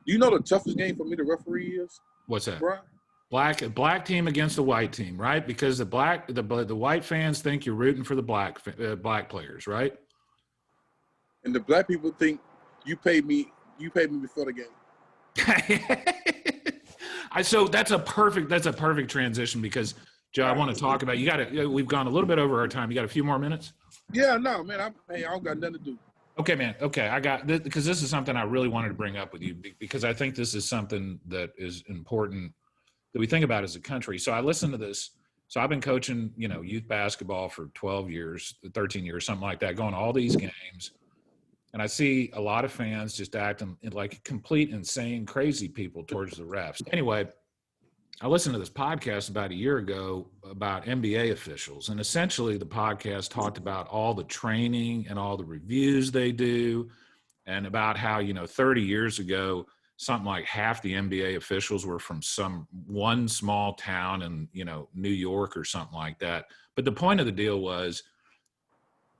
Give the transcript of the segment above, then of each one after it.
Do you know the toughest game for me to referee is? What's that? Brian? Black team against the white team, right? Because the white fans think you're rooting for the black players, right? And the black people think you paid me before the game. So that's a perfect transition because Joe, I want to talk about we've gone a little bit over our time. You got a few more minutes? Yeah, no, man. I don't got nothing to do. Okay, man. Okay, I got this because this is something I really wanted to bring up with you because I think this is something that is important that we think about as a country. So I listened to this. So I've been coaching, youth basketball for 12 years, 13 years, something like that, going to all these games. And I see a lot of fans just acting like complete, insane, crazy people towards the refs. Anyway, I listened to this podcast about a year ago about NBA officials. And essentially the podcast talked about all the training and all the reviews they do and about how, 30 years ago, something like half the NBA officials were from one small town in, New York or something like that. But the point of the deal was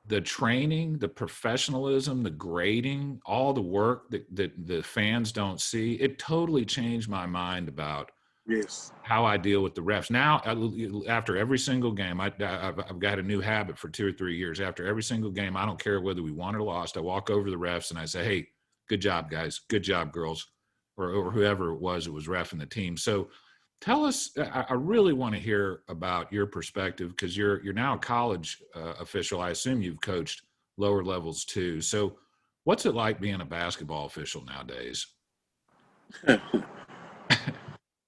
the training, the professionalism, the grading, all the work that the fans don't see. It totally changed my mind about how I deal with the refs. Now, after every single game, I've got a new habit for 2 or 3 years. After every single game, I don't care whether we won or lost. I walk over to the refs and I say, hey, good job, guys. Good job, girls. Or whoever it was reffing the team. So tell us, I really want to hear about your perspective because you're now a college official. I assume you've coached lower levels too. So what's it like being a basketball official nowadays?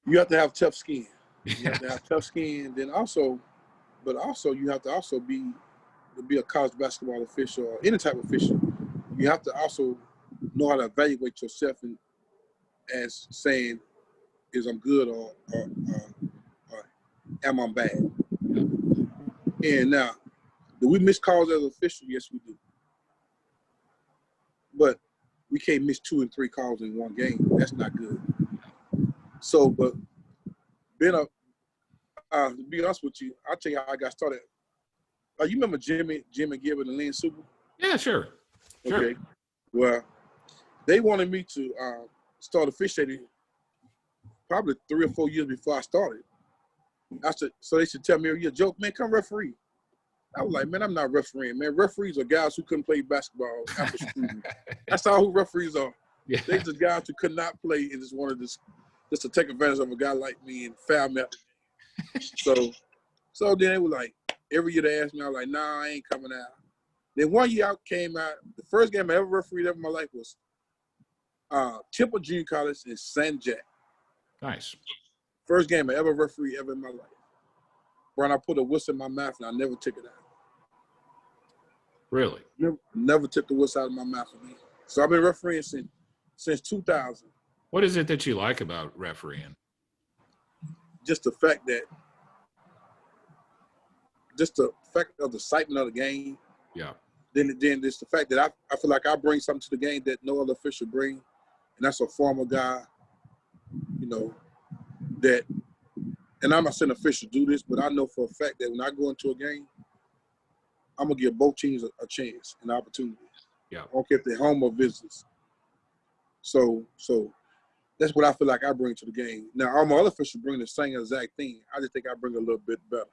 You have to have tough skin. You have to have tough skin. Then also you have to also be a college basketball official or any type of official. You have to also know how to evaluate yourself and as saying, is I'm good or am I bad? And now, do we miss calls as officials? Yes, we do. But we can't miss 2 and 3 calls in one game. That's not good. So, but to be honest with you, I'll tell you how I got started. You remember Jimmy Gilbert and Lynn Super? Yeah, sure. Okay. Well, they wanted me to start officiating probably 3 or 4 years before I started. So they should tell me, "You're a joke, man. Come referee." I was like, "Man, I'm not refereeing, man. Referees are guys who couldn't play basketball after school. That's all who referees are. Yeah. They just guys who could not play and just wanted just to take advantage of a guy like me and foul me out." So then they were like, every year they asked me, I was like, "Nah, I ain't coming out." Then one year I came out. The first game I ever refereed ever in my life was Temple Junior College in San Jack. Nice. First game I ever refereed ever in my life. Brian, I put a whistle in my mouth and I never took it out. Really? Never took the whistle out of my mouth again. So I've been refereeing since 2000. What is it that you like about refereeing? Just the fact of the excitement of the game. Yeah. Then it's the fact that I feel like I bring something to the game that no other official bring, and that's a former guy, that, and I'm not saying officials do this, but I know for a fact that when I go into a game, I'm going to give both teams a chance, an opportunity. Yeah. I don't care if they're home or visitors. So that's what I feel like I bring to the game. Now, all my other officials bring the same exact thing. I just think I bring a little bit better.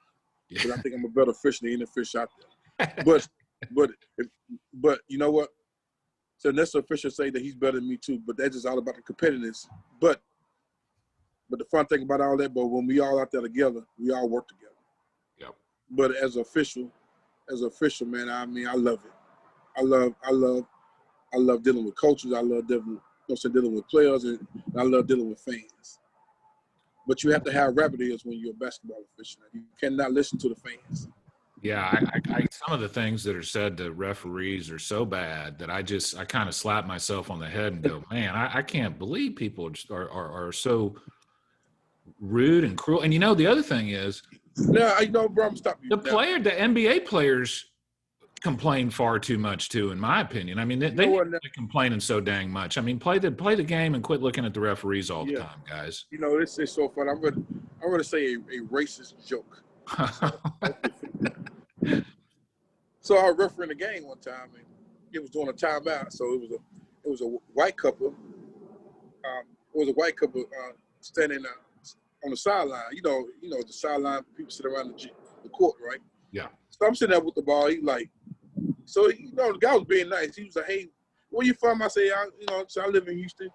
Yeah. But I think I'm a better official than any official out there. But you know what? So that's the official say that he's better than me too, but that's just all about the competitiveness. But the fun thing about all that, but when we all out there together, we all work together. Yep. But as an official, man, I mean, I love it. I love dealing with coaches. I love dealing with players, and I love dealing with fans. But you have to have rabbit ears when you're a basketball official. You cannot listen to the fans. Yeah, I some of the things that are said to referees are so bad that I kind of slap myself on the head and go, man, I can't believe people are so rude and cruel. And the other thing is, bro, I'm stopping you. The NBA players complain far too much too, in my opinion. I mean, they they're complaining so dang much. I mean, play the game and quit looking at the referees all the time, guys. It's so fun. I'm gonna say a racist joke. So I was refereeing the game one time, and it was during a timeout. So it was a white couple, it was a white couple standing on the sideline. You know the sideline people sit around the court, right? Yeah. So I'm sitting there with the ball. He like, so the guy was being nice. He was like, "Hey, where you from?" I say, "I live in Houston."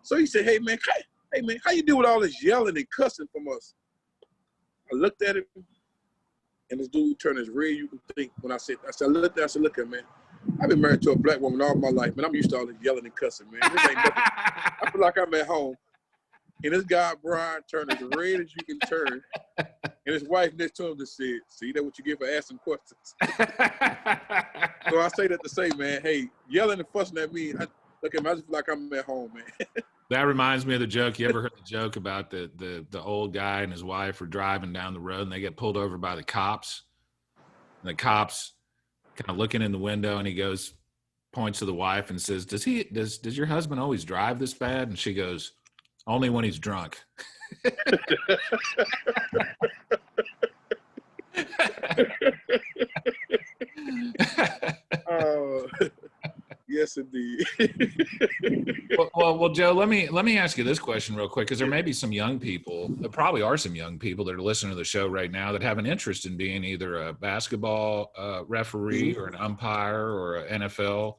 So he said, "Hey man, how you deal with all this yelling and cussing from us?" I looked at him, and this dude turned as red you can think. When I said, "Look at man. I've been married to a black woman all my life, man. I'm used to all this yelling and cussing, man. This ain't nothing. I feel like I'm at home." And this guy, Brian, turned as red as you can turn. And his wife next to him just said, "See, that's what you get for asking questions." So I say that to say, man, hey, yelling and fussing at me, look at me, I just feel like I'm at home, man. That reminds me of the joke. You ever heard the joke about the old guy and his wife are driving down the road and they get pulled over by the cops? And the cops kind of looking in the window and he goes, points to the wife and says, does your husband always drive this bad? And she goes, "Only when he's drunk." Yes, indeed. well, Joe, let me ask you this question real quick, because there may be some young people, there probably are some young people that are listening to the show right now that have an interest in being either a basketball referee or an umpire or an NFL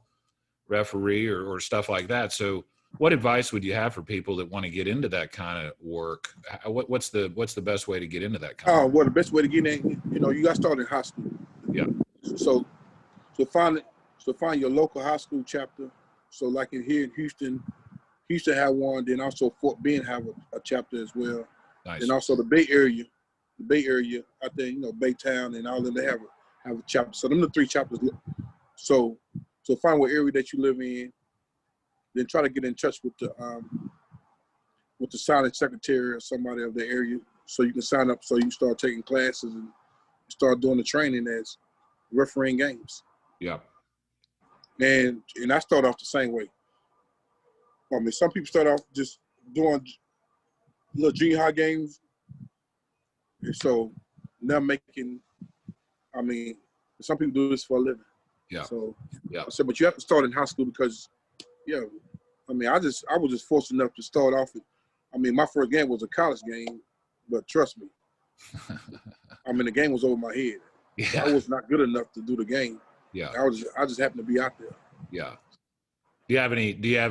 referee or stuff like that. So what advice would you have for people that want to get into that kind of work? What's the best way to get into that kind of work? Well, the best way to get in, you got to start in high school. Yeah. So find your local high school chapter. So like here in Houston have one. Then also Fort Bend have a chapter as well. Nice. And also the Bay Area, I think Baytown and all of them, they have a chapter. So them the 3 chapters. So find what area that you live in. Then try to get in touch with the signing secretary or somebody of the area, so you can sign up. So you start taking classes and start doing the training as refereeing games. Yeah. And I start off the same way. I mean, some people start off just doing little junior high games, and so now making. I mean, some people do this for a living. Yeah. So yeah. I said, but you have to start in high school because, I mean, I was just fortunate enough to start off. I mean, my first game was a college game, but trust me, I mean, the game was over my head. Yeah. I was not good enough to do the game. Yeah. I just happened to be out there. Yeah. Do you have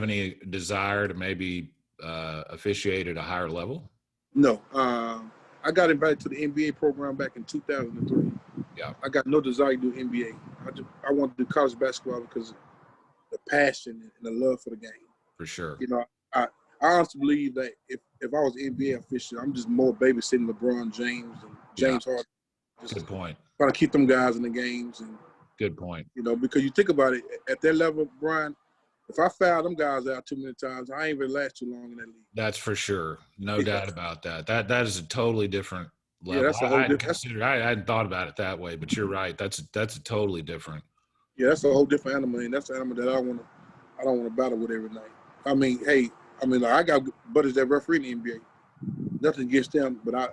any desire to maybe officiate at a higher level? No. I got invited to the NBA program back in 2003. Yeah. I got no desire to do NBA. I wanted to do college basketball because of the passion and the love for the game. For sure. I honestly believe that if I was an NBA official, I'm just more babysitting LeBron James and James Harden. Good point. Trying to keep them guys in the games. And good point. Because you think about it, at that level, Brian, if I foul them guys out too many times, I ain't gonna last too long in that league. That's for sure. No doubt about that. That is a totally different level. Yeah, that's a whole I hadn't thought about it that way, but you're right. That's a totally different. Yeah, that's a whole different animal, and that's an animal that I don't want to battle with every night. I mean, I got buddies that referee in the NBA. Nothing against them, but I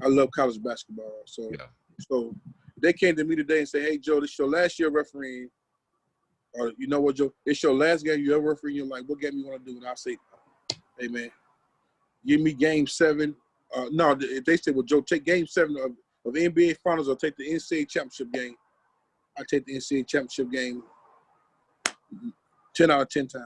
love college basketball. So they came to me today and say, "Hey, Joe, this is your last year refereeing. Or you know what, Joe? It's your last game you ever referee. You're like, what game you want to do?" And I say, "Hey, man, give me game 7. No, if they say, well, Joe, take game 7 of NBA Finals or take the NCAA championship game, I take the NCAA championship game 10 out of 10 times."